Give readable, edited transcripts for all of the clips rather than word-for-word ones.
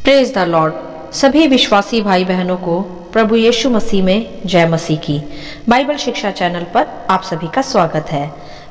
Praise the Lord. सभी विश्वासी भाई बहनों को प्रभु यीशु मसीह में जय मसीह की। बाइबल शिक्षा चैनल पर आप सभी का स्वागत है।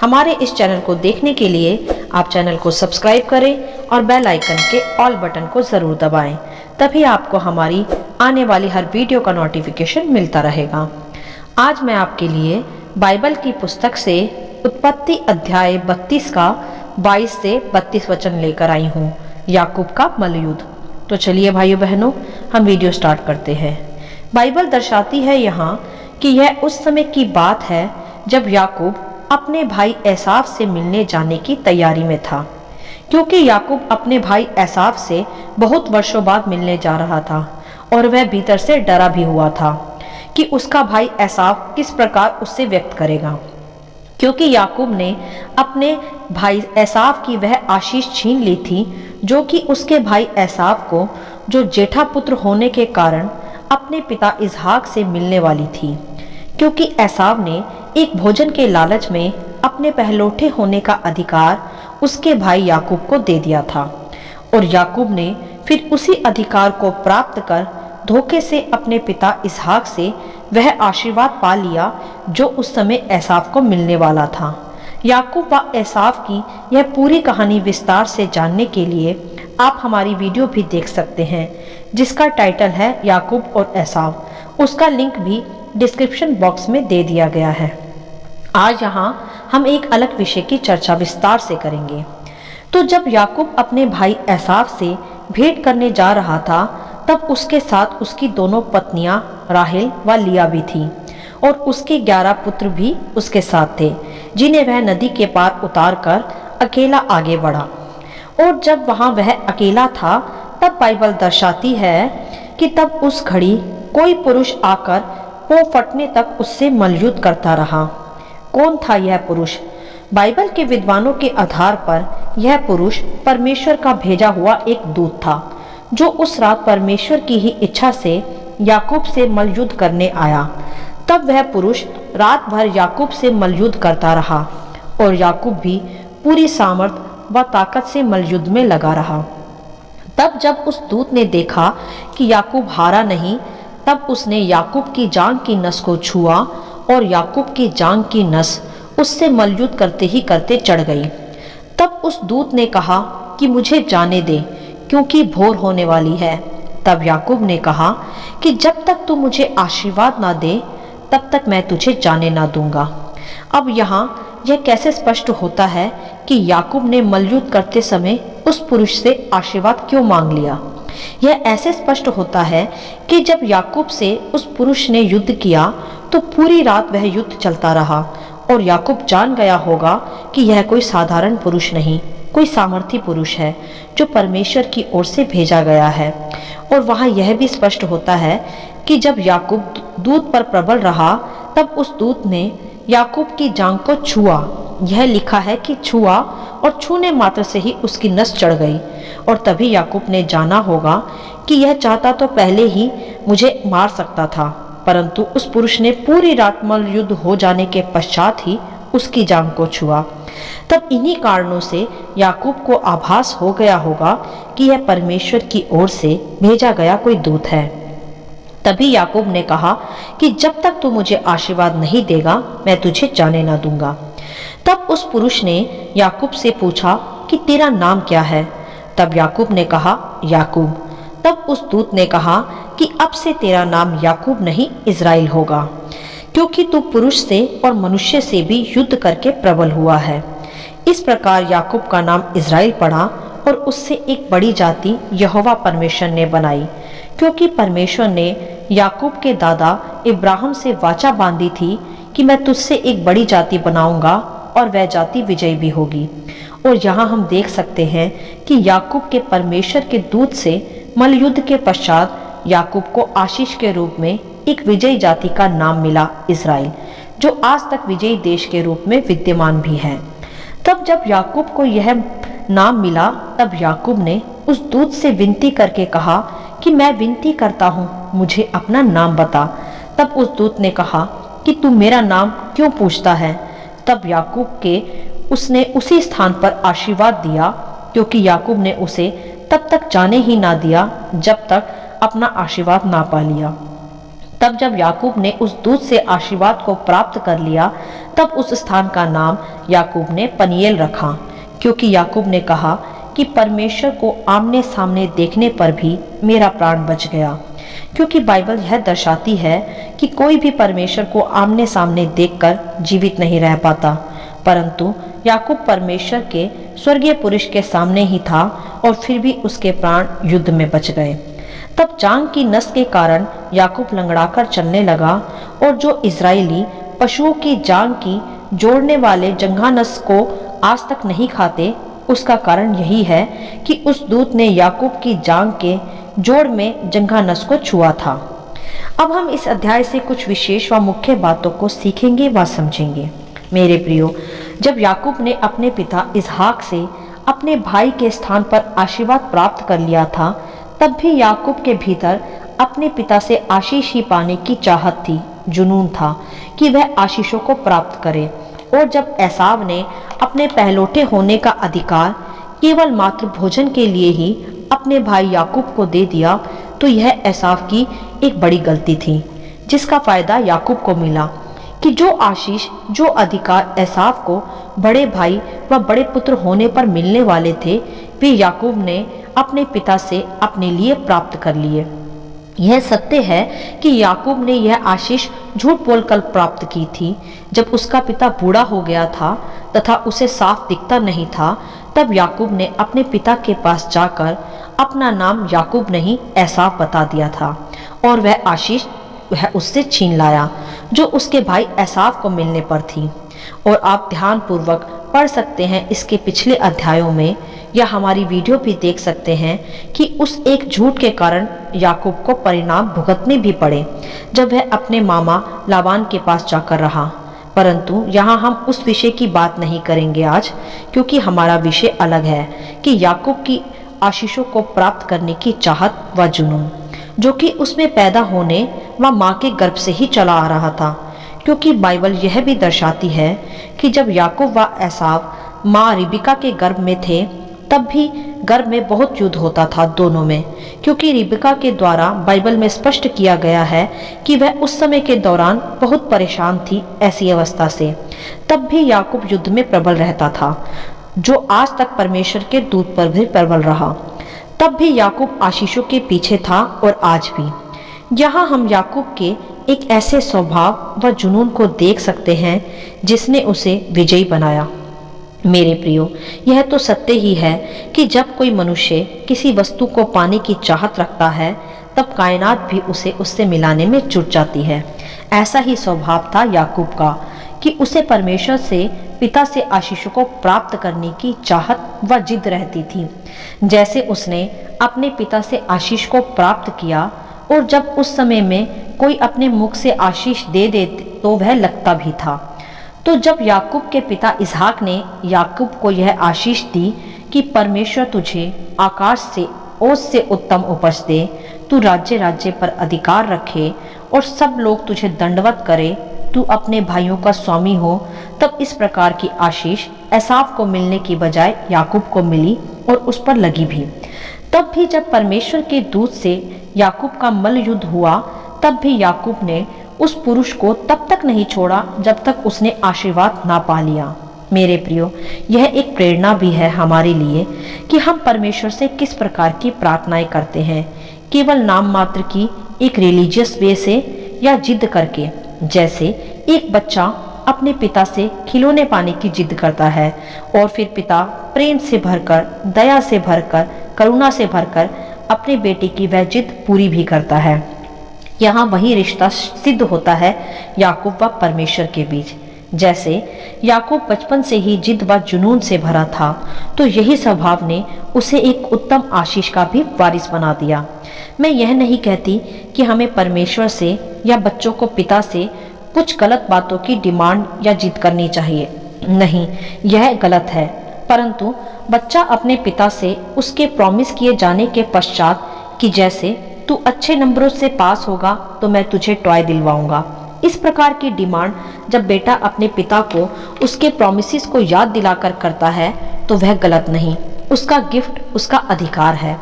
हमारे इस चैनल को देखने के लिए आप चैनल को सब्सक्राइब करें और बेल आइकन के ऑल बटन को ज़रूर दबाएं, तभी आपको हमारी आने वाली हर वीडियो का नोटिफिकेशन मिलता रहेगा। आज मैं आपके लिए बाइबल की पुस्तक से उत्पत्ति अध्याय 32 का 22 से 32 वचन लेकर आई हूँ, याकूब का मल्लयुद्ध। तो चलिए भाइयों बहनों, हम वीडियो स्टार्ट करते हैं। बाइबल दर्शाती है यहाँ कि यह उस समय की बात है जब याकूब अपने भाई एसाव से मिलने जाने की तैयारी में था, क्योंकि याकूब अपने भाई एसाव से बहुत वर्षों बाद मिलने जा रहा था और वह भीतर से डरा भी हुआ था कि उसका भाई एसाव किस प्रकार उससे व्यक्त करेगा, क्योंकि याकूब ने अपने भाई एसाव की वह आशीष छीन ली थी जो कि उसके भाई एसाव को, जो जेठा पुत्र होने के कारण अपने पिता इसहाक से मिलने वाली थी, क्योंकि एसाव ने एक भोजन के लालच में अपने पहलौठे होने का अधिकार उसके भाई याकूब को दे दिया था, और याकूब ने फिर उसी अधिकार को प्राप्त कर धोखे से अपने पिता इसहाक से वह आशीर्वाद पा लिया जो उस समय एसाव को मिलने वाला था। याकूब व एसाव की यह पूरी कहानी विस्तार से जानने के लिए आप हमारी वीडियो भी देख सकते हैं, जिसका टाइटल है याकूब और एसाव। उसका लिंक भी डिस्क्रिप्शन बॉक्स में दे दिया गया है। आज यहाँ हम एक अलग विषय की चर्चा विस्तार से करेंगे। तो जब याकूब अपने भाई एसाव से भेंट करने जा रहा था, तब उसके साथ उसकी दोनों पत्नियां राहेल व लिया भी थी, और उसके 11 पुत्र भी उसके साथ थे, जिन्हें वह नदी के पार उतार कर अकेला आगे बढ़ा। और जब वहां वह अकेला था, तब बाइबल दर्शाती है कि तब उस घड़ी कोई पुरुष आकर वो फटने तक उससे मल्लयुद्ध करता रहा। कौन था यह पुरुष? बाइबल के विद्वानों के आधार पर यह पुरुष परमेश्वर का भेजा हुआ एक दूत था, जो उस रात परमेश्वर की ही इच्छा से याकूब से मल्लयुद्ध करने आया। तब वह पुरुष रात भर याकूब से मल्लयुद्ध करता रहा, और याकूब भी पूरी सामर्थ व ताकत से मल्लयुद्ध में लगा रहा। तब जब उस दूत ने देखा कि याकूब हारा नहीं, तब उसने याकूब की जांघ की नस को छुआ, और याकूब की जांघ की नस उससे मल्लयुद्ध करते ही करते चढ़ गई। तब उस दूत ने कहा कि मुझे जाने दे, क्योंकि भोर होने वाली है। तब याकूब ने कहा कि जब तक तू मुझे आशीर्वाद ना दे, तब तक मैं तुझे जाने ना दूंगा। अब यहाँ यह कैसे स्पष्ट होता है कि याकूब ने मल्लयुद्ध करते समय उस पुरुष से आशीर्वाद क्यों मांग लिया? यह ऐसे स्पष्ट होता है कि जब याकूब से उस पुरुष ने युद्ध किया, तो पूरी रात वह युद्ध चलता रहा, और याकूब जान गया होगा कि यह कोई साधारण पुरुष नहीं, कोई सामर्थी पुरुष है जो परमेश्वर की ओर से भेजा गया है। और वहाँ यह भी स्पष्ट होता है कि जब याकूब दूत पर प्रबल रहा, तब उस दूत ने याकूब की जांघ को छुआ। यह लिखा है कि छुआ, और छूने मात्र से ही उसकी नस चढ़ गई। और तभी याकूब ने जाना होगा कि यह चाहता तो पहले ही मुझे मार सकता था, परंतु उस पुरुष ने पूरी रात मल्लयुद्ध हो जाने के पश्चात ही उसकी जांघ को छुआ। तब इन्हीं कारणों से याकूब को आभास हो गया होगा कि यह परमेश्वर की ओर से भेजा गया कोई दूत है। तभी याकूब ने कहा कि जब तक तू मुझे आशीर्वाद नहीं देगा, मैं तुझे जाने ना दूंगा। तब उस पुरुष ने याकूब से पूछा कि तेरा नाम क्या है? तब याकूब ने कहा याकूब। तब उस दूत ने कहा कि अब से तेरा नाम याकूब नहीं, इज़राइल होगा, क्योंकि तू पुरुष से और मनुष्य से भी युद्ध करके प्रबल हुआ है। इस प्रकार याकूब का नाम इज़राइल पड़ा, और उससे एक बड़ी जाति यहोवा परमेश्वर ने बनाई, क्योंकि परमेश्वर ने याकूब के दादा इब्राहिम से वाचा बांधी थी कि मैं तुझसे एक बड़ी जाति बनाऊंगा, और वह जाति विजयी भी होगी। और यहाँ हम देख सकते हैं कि याकूब के परमेश्वर के दूत से मल्लयुद्ध के पश्चात याकूब को आशीष के रूप में एक विजयी जाति का नाम मिला, इज़राइल, जो आज तक विजयी देश के रूप में विद्यमान भी है। तब जब याकूब को यह नाम मिला, तब याकूब ने उस दूत से विनती करके कहा कि मैं विनती करता हूँ, मुझे अपना नाम बता। तब उस दूत ने कहा कि तू मेरा नाम क्यों पूछता है? तब याकूब के उसने उसी स्थान पर आशीर्वाद दिया, क्योंकि याकूब ने उसे तब तक जाने ही ना दिया जब तक अपना आशीर्वाद ना पा लिया। तब जब याकूब ने उस दूत से आशीर्वाद को प्राप्त कर लिया, तब उस स्थान का नाम याकूब ने पनीएल रखा, क्योंकि याकूब ने कहा कि परमेश्वर को आमने सामने देखने पर भी मेरा प्राण बच गया। क्योंकि बाइबल यह दर्शाती है कि कोई भी परमेश्वर को आमने सामने देखकर जीवित नहीं रह पाता, परंतु याकूब परमेश्वर के स्वर्गीय पुरुष के सामने ही था और फिर भी उसके प्राण युद्ध में बच गए। तब जांघ की नस के कारण याकूब लंगड़ाकर चलने लगा, और जो इजरायली पशुओं की जांघ की जोड़ने वाले जंघानस को आज तक नहीं खाते, उसका कारण यही है कि उस दूत ने याकूब की जांघ के जोड़ में जंघानस को छुआ था। अब हम इस अध्याय से कुछ विशेष व मुख्य बातों को सीखेंगे व समझेंगे। मेरे प्रियो, जब याकूब ने अपने पिता इसहाक से अपने भाई के स्थान पर आशीर्वाद प्राप्त कर लिया था, तब भी याकूब के भीतर अपने पिता से आशीष ही पाने की चाहत थी, जुनून था कि वह आशीषों को प्राप्त करे। और जब एसाव ने अपने पहलौठे होने का अधिकार केवल मात्र भोजन के लिए ही अपने भाई याकूब को दे दिया, तो यह एसाव की एक बड़ी गलती थी, जिसका फायदा याकूब को मिला कि जो आशीष, जो अधिकार एसाव को बड़े भाई व बड़े पुत्र होने पर मिलने वाले थे, वे याकूब ने अपने पिता से अपने लिए प्राप्त कर लिए। यह सत्य है कि याकूब ने यह आशीष झूठ बोलकर प्राप्त की थी। जब उसका पिता बूढ़ा हो गया था तथा उसे साफ दिखता नहीं था, तब याकूब ने अपने पिता के पास जाकर अपना नाम याकूब नहीं एसाव बता दिया था, और वह आशीष वह उससे छीन लाया जो उसके भाई एसाव को मिलने पर थी। और आप ध्यान पूर्वक पढ़ सकते हैं इसके पिछले अध्यायों में, या हमारी वीडियो भी देख सकते हैं कि उस एक झूठ के कारण याकूब को परिणाम भुगतने भी पड़े जब वह अपने मामा लाबान के पास जाकर रहा। परंतु यहाँ हम उस विषय की बात नहीं करेंगे आज, क्योंकि हमारा विषय अलग है कि याकूब की आशीषों को प्राप्त करने की चाहत व जुनून, जो कि उसमें पैदा होने व माँ के गर्भ से ही चला आ रहा था। क्योंकि बाइबल यह भी दर्शाती है कि जब याकूब व एसाव माँ रिबिका के गर्भ में थे, तब भी गर्भ में बहुत युद्ध होता था दोनों में, क्योंकि रिबिका के द्वारा बाइबल में स्पष्ट किया गया है कि वह उस समय के दौरान बहुत परेशान थी ऐसी अवस्था से। तब भी याकूब युद्ध में प्रबल रहता था, जो आज तक परमेश्वर के दूत पर भी प्रबल रहा। तब भी याकूब आशीषों के पीछे था और आज भी। यहाँ हम याकूब के एक ऐसे स्वभाव व जुनून को देख सकते हैं जिसने उसे विजयी बनाया। मेरे प्रियो, यह तो सत्य ही है कि जब कोई मनुष्य किसी वस्तु को पाने की चाहत रखता है, तब कायनात भी उसे उससे मिलाने में जुट जाती है। ऐसा ही स्वभाव था याकूब का कि उसे परमेश्वर से, पिता से आशीषों को प्राप्त करने की चाहत व जिद रहती थी। जैसे उसने अपने पिता से आशीष को प्राप्त किया, और जब उस समय में कोई अपने मुख से आशीष दे दे तो वह लगता भी था। तो जब याकूब के पिता इसहाक ने याकूब को यह आशीष दी कि परमेश्वर तुझे आकाश से ओस से उत्तम उपज दे, तू राज्य राज्य पर अधिकार रखे और सब लोग तुझे दंडवत करे, तू अपने भाइयों का स्वामी हो, तब इस प्रकार की आशीष एसाव को मिलने की बजाय याकूब को मिली और उस पर लगी भी। तब भी जब परमेश्वर के दूत से याकूब का मल्ल युद्ध हुआ, तब भी याकूब ने उस पुरुष को तब तक नहीं छोड़ा जब तक उसने आशीर्वाद ना पा लिया। मेरे प्रियो, यह एक प्रेरणा भी है हमारे लिए कि हम परमेश्वर से किस प्रकार की प्रार्थनाएं करते हैं, केवल नाम मात्र की एक रिलीजियस वे से या जिद करके। जैसे एक बच्चा अपने पिता से खिलौने पाने की जिद करता है और फिर पिता प्रेम से भरकर, दया से भरकर, करुणा से भरकर अपने बेटे की वह जिद पूरी भी करता है। यहाँ वही रिश्ता सिद्ध होता है याकूब व परमेश्वर के बीच। जैसे याकूब बचपन से ही जिद व जुनून से भरा था, तो यही स्वभाव ने उसे एक उत्तम आशीष का भी वारिस बना दिया। मैं यह नहीं कहती कि हमें परमेश्वर से या बच्चों को पिता से कुछ गलत बातों की डिमांड या जिद करनी चाहिए, नहीं, यह गलत है। परंतु बच्चा अपने पिता से उसके प्रॉमिस किए जाने के पश्चात कि जैसे तू अच्छे नंबरों से पास होगा तो मैं तुझे टॉय दिलवाऊंगा, इस प्रकार की डिमांड जब बेटा अपने पिता को उसके प्रॉमिसेस को याद दिलाकर करता है, तो वह गलत नहीं उसका गिफ्ट, उसका अधिकार है।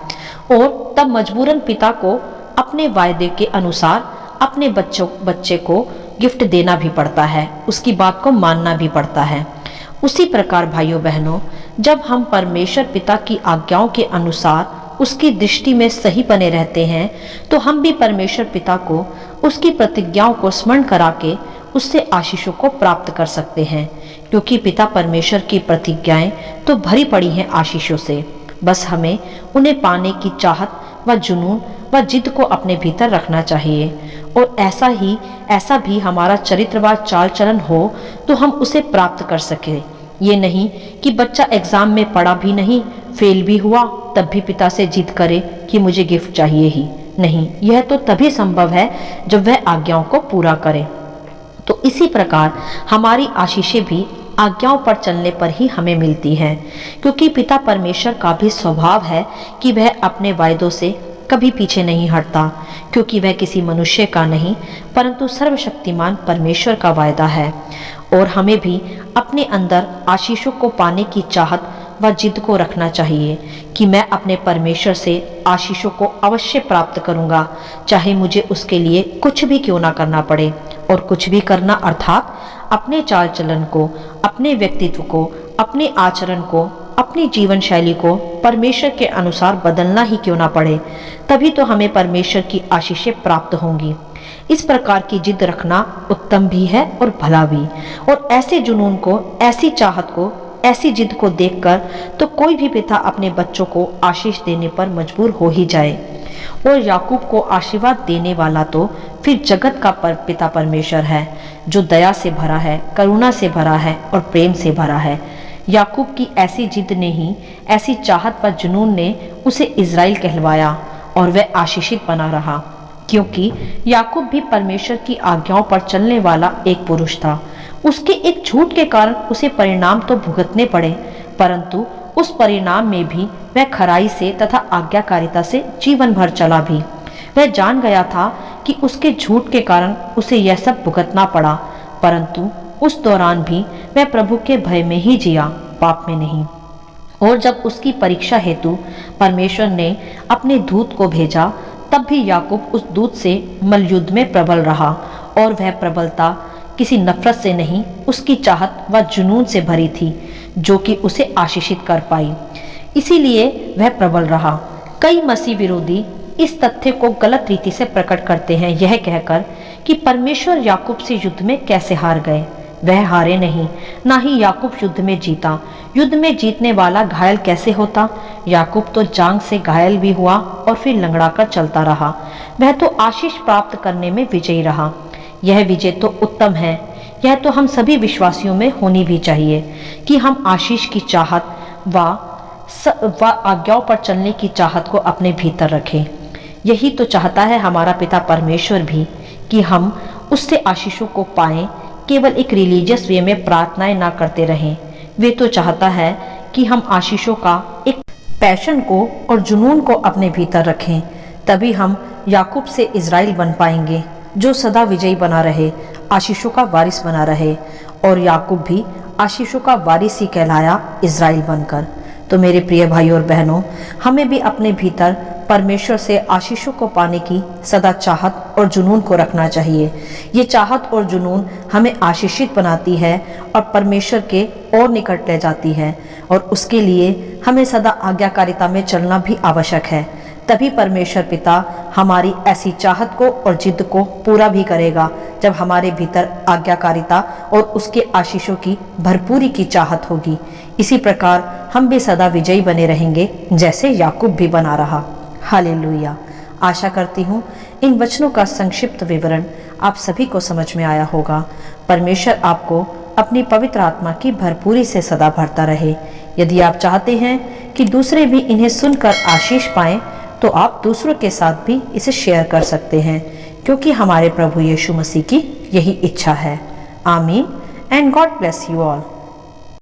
और तब मजबूरन पिता को अपने वायदे के अनुसार अपने बच्चे को गिफ्ट देना भी पड़ता है, उसकी बात को मानना भी पड़ता है। उसी प्रकार भाइयों बहनों, जब हम परमेश्वर पिता की आज्ञाओं के अनुसार उसकी दृष्टि में सही बने रहते हैं, तो हम भी परमेश्वर पिता को उसकी प्रतिज्ञाओं को स्मरण करा के उससे आशीषों को प्राप्त कर सकते हैं, क्योंकि पिता परमेश्वर की प्रतिज्ञाएं तो भरी पड़ी हैं आशीषों से। बस हमें उन्हें पाने की चाहत व जुनून व जिद को अपने भीतर रखना चाहिए। और ऐसा भी हमारा चरित्र व चाल चलन हो तो हम उसे प्राप्त कर सके। ये नहीं कि बच्चा एग्जाम में पढ़ा भी नहीं, फेल भी हुआ, तब भी पिता से जिद करे कि मुझे गिफ्ट चाहिए ही। नहीं, यह तो तभी संभव है जब वह आज्ञाओं को पूरा करे। तो इसी प्रकार हमारी आशीषें भी आज्ञाओं पर चलने पर ही हमें मिलती हैं, क्योंकि पिता परमेश्वर का भी स्वभाव है कि वह अपने वायदों से कभी पीछे नहीं हटता, क्योंकि वह किसी मनुष्य का नहीं परंतु सर्वशक्तिमान परमेश्वर का वायदा है। और हमें भी अपने अंदर आशीषों को पाने की चाहत व जिद को रखना चाहिए कि मैं अपने परमेश्वर से आशीषों को अवश्य प्राप्त करूंगा, चाहे मुझे उसके लिए कुछ भी क्यों ना करना पड़े। और कुछ भी करना अर्थात अपने चाल चलन को, अपने व्यक्तित्व को, अपने आचरण को, अपनी जीवन शैली को परमेश्वर के अनुसार बदलना ही क्यों ना पड़े, तभी तो हमें परमेश्वर की आशीषें प्राप्त होंगी। इस प्रकार की जिद रखना उत्तम भी है और भला भी। और ऐसे जुनून को, ऐसी चाहत को, ऐसी जिद को देखकर तो कोई भी पिता अपने बच्चों को आशीष देने पर मजबूर हो ही जाए। और याकूब को आशीर्वाद देने वाला तो फिर जगत का पिता परमेश्वर है, जो दया से भरा है, करुणा से भरा है और प्रेम से भरा है। याकूब की ऐसी जिद ने ही, ऐसी चाहत व जुनून ने उसे इज़राइल कहलवाया और वह आशीषित बना रहा, क्योंकि याकूब भी परमेश्वर की आज्ञाओं पर चलने वाला एक पुरुष था। उसके एक झूठ के कारण उसे परिणाम तो भुगतने पड़े, परंतु उस परिणाम में भी वह खराई से तथा आज्ञाकारिता से जीवन भर चला भी। वह जान गया था कि उसके झूठ के कारण उसे यह सब भुगतना पड़ा, परंतु उस दौरान भी वह प्रभु के भय में ही जिया, पाप में नहीं। और जब उसकी परीक्षा हेतु परमेश्वर ने अपने दूत को भेजा, तब भी याकूब उस दूत से मल्लयुद्ध में प्रबल रहा। और वह प्रबलता किसी नफरत से नहीं, उसकी चाहत व जुनून से भरी थी, जो कि उसे आशीषित कर पाई। इसीलिए वह प्रबल रहा। कई मसीह विरोधी इस तथ्य को गलत रीति से प्रकट करते हैं, यह कहकर कि परमेश्वर याकूब से युद्ध में कैसे हार गए। वह हारे नहीं, ना ही याकूब युद्ध में जीता। युद्ध में जीतने वाला घायल कैसे होता? याकूब तो जांग से घायल भी हुआ और फिर लंगड़ा कर चलता रहा। वह तो आशीष प्राप्त करने में विजयी रहा। यह विजय तो उत्तम है। यह तो हम सभी विश्वासियों में होनी भी चाहिए कि हम आशीष की चाहत व आज्ञाओं पर चलने की चाहत को अपने भीतर रखें। यही तो चाहता है हमारा पिता परमेश्वर भी, कि हम उससे आशीषों को पाएं, केवल एक रिलीजियस वे में प्रार्थनाएं ना करते रहें। वे तो चाहता है कि हम आशीषों का एक पैशन को और जुनून को अपने भीतर रखें, तभी हम याकूब से इज़राइल बन पाएंगे, जो सदा विजयी बना रहे, आशीषों का वारिस बना रहे। और याकूब भी आशीषों का वारिस ही कहलाया इज़राइल बनकर। तो मेरे प्रिय भाइयों और बहनों, हमें भी अपने भीतर परमेश्वर से आशीषों को पाने की सदा चाहत और जुनून को रखना चाहिए। ये चाहत और जुनून हमें आशीषित बनाती है और परमेश्वर के और निकट ले जाती है। और उसके लिए हमें सदा आज्ञाकारिता में चलना भी आवश्यक है। तभी परमेश्वर पिता हमारी ऐसी चाहत को और जिद को पूरा भी करेगा, जब हमारे भीतर आज्ञाकारिता और उसके आशीषों की भरपूरी की चाहत होगी। इसी प्रकार हम भी सदा विजयी बने रहेंगे, जैसे याकूब भी बना रहा। हालेलुया। आशा करती हूँ इन वचनों का संक्षिप्त विवरण आप सभी को समझ में आया होगा। परमेश्वर आपको अपनी पवित्र आत्मा की भरपूरी से सदा भरता रहे। यदि आप चाहते हैं कि दूसरे भी इन्हें सुनकर आशीष पाएं, तो आप दूसरों के साथ भी इसे शेयर कर सकते हैं, क्योंकि हमारे प्रभु यीशु मसीह की यही इच्छा है। आमीन and God bless you all.